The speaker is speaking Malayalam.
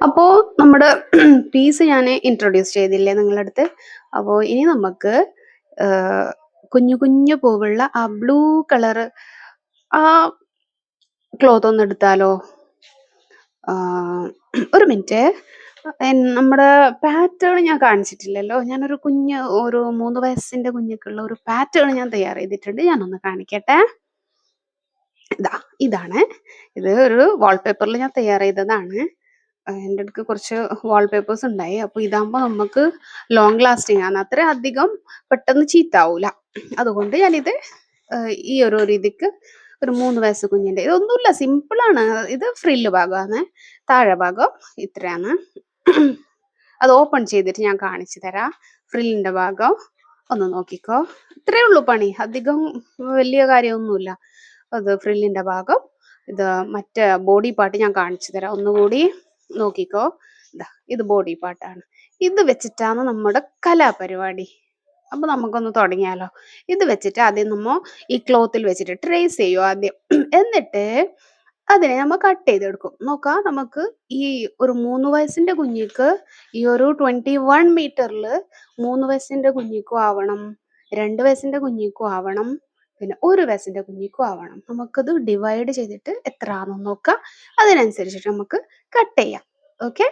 അപ്പോൾ നമ്മുടെ പീസ് ഞാൻ ഇൻട്രൊഡ്യൂസ് ചെയ്തില്ലേ നിങ്ങളുടെ അടുത്ത്. അപ്പോൾ ഇനി നമുക്ക് കുഞ്ഞു കുഞ്ഞു പൂവുള്ള ആ ബ്ലൂ കളറ് ആ ക്ലോത്ത് ഒന്ന് എടുത്താലോ? ഒരു മിനിറ്റ്. നമ്മുടെ പാറ്റേൺ ഞാൻ കാണിച്ചിട്ടില്ലല്ലോ. ഞാനൊരു ഒരു 3 വയസ്സിന്റെ കുഞ്ഞിക്കുള്ള ഒരു പാറ്റേൺ ഞാൻ തയ്യാർ ചെയ്തിട്ടുണ്ട്. ഞാനൊന്ന് കാണിക്കട്ടെ. ഇതാണ്. ഇത് ഒരു വാൾപേപ്പറിൽ ഞാൻ തയ്യാർ ചെയ്തതാണ്. എൻ്റെ അടുത്ത് കുറച്ച് വാൾപേപ്പേഴ്സ് ഉണ്ടായി. അപ്പോൾ ഇതാകുമ്പോൾ നമുക്ക് ലോങ് ലാസ്റ്റിംഗ് ആണ്. അത്ര അധികം പെട്ടെന്ന് ചീത്താവൂല. അതുകൊണ്ട് ഞാനിത് ഈ ഒരു രീതിക്ക് ഒരു 3 വയസ്സ് കുഞ്ഞിൻ്റെ ഇതൊന്നുമില്ല, സിമ്പിളാണ്. ഇത് ഫ്രില്ല് ഭാഗമാണ്, താഴെ ഭാഗം ഇത്രയാണ്. അത് ഓപ്പൺ ചെയ്തിട്ട് ഞാൻ കാണിച്ചു തരാം. ഫ്രില്ലിൻ്റെ ഭാഗം ഒന്ന് നോക്കിക്കോ. ഇത്രയേ ഉള്ളൂ പണി, അധികം വലിയ കാര്യമൊന്നുമില്ല. അത് ഫ്രില്ലിൻ്റെ ഭാഗം. ഇത് മറ്റേ ബോഡി പാർട്ട് ഞാൻ കാണിച്ചു തരാം. ഒന്നുകൂടി നോക്കിക്കോ. ഇത് ബോഡി പാർട്ടാണ്. ഇത് വെച്ചിട്ടാണ് നമ്മുടെ കലാപരിപാടി. അപ്പൊ നമുക്കൊന്ന് തുടങ്ങിയാലോ. ഇത് വെച്ചിട്ട് ആദ്യം നമ്മ ഈ ക്ലോത്തിൽ വെച്ചിട്ട് ട്രേസ് ചെയ്യും ആദ്യം. എന്നിട്ട് അതിനെ നമ്മൾ കട്ട് ചെയ്തെടുക്കും. നോക്കാം, നമുക്ക് ഈ ഒരു 3 വയസ്സിന്റെ കുഞ്ഞിക്ക് ഈ ഒരു 21 മീറ്ററിൽ 3 വയസ്സിന്റെ കുഞ്ഞിക്കും ആവണം, 2 വയസ്സിന്റെ കുഞ്ഞിക്കും ആവണം, പിന്നെ 1 വയസ്സിന്റെ കുഞ്ഞിക്കും ആവണം. നമുക്കത് ഡിവൈഡ് ചെയ്തിട്ട് എത്ര ആണെന്ന് നോക്കാം. അതിനനുസരിച്ചിട്ട് നമുക്ക് കട്ട് ചെയ്യാം. ഓക്കെ.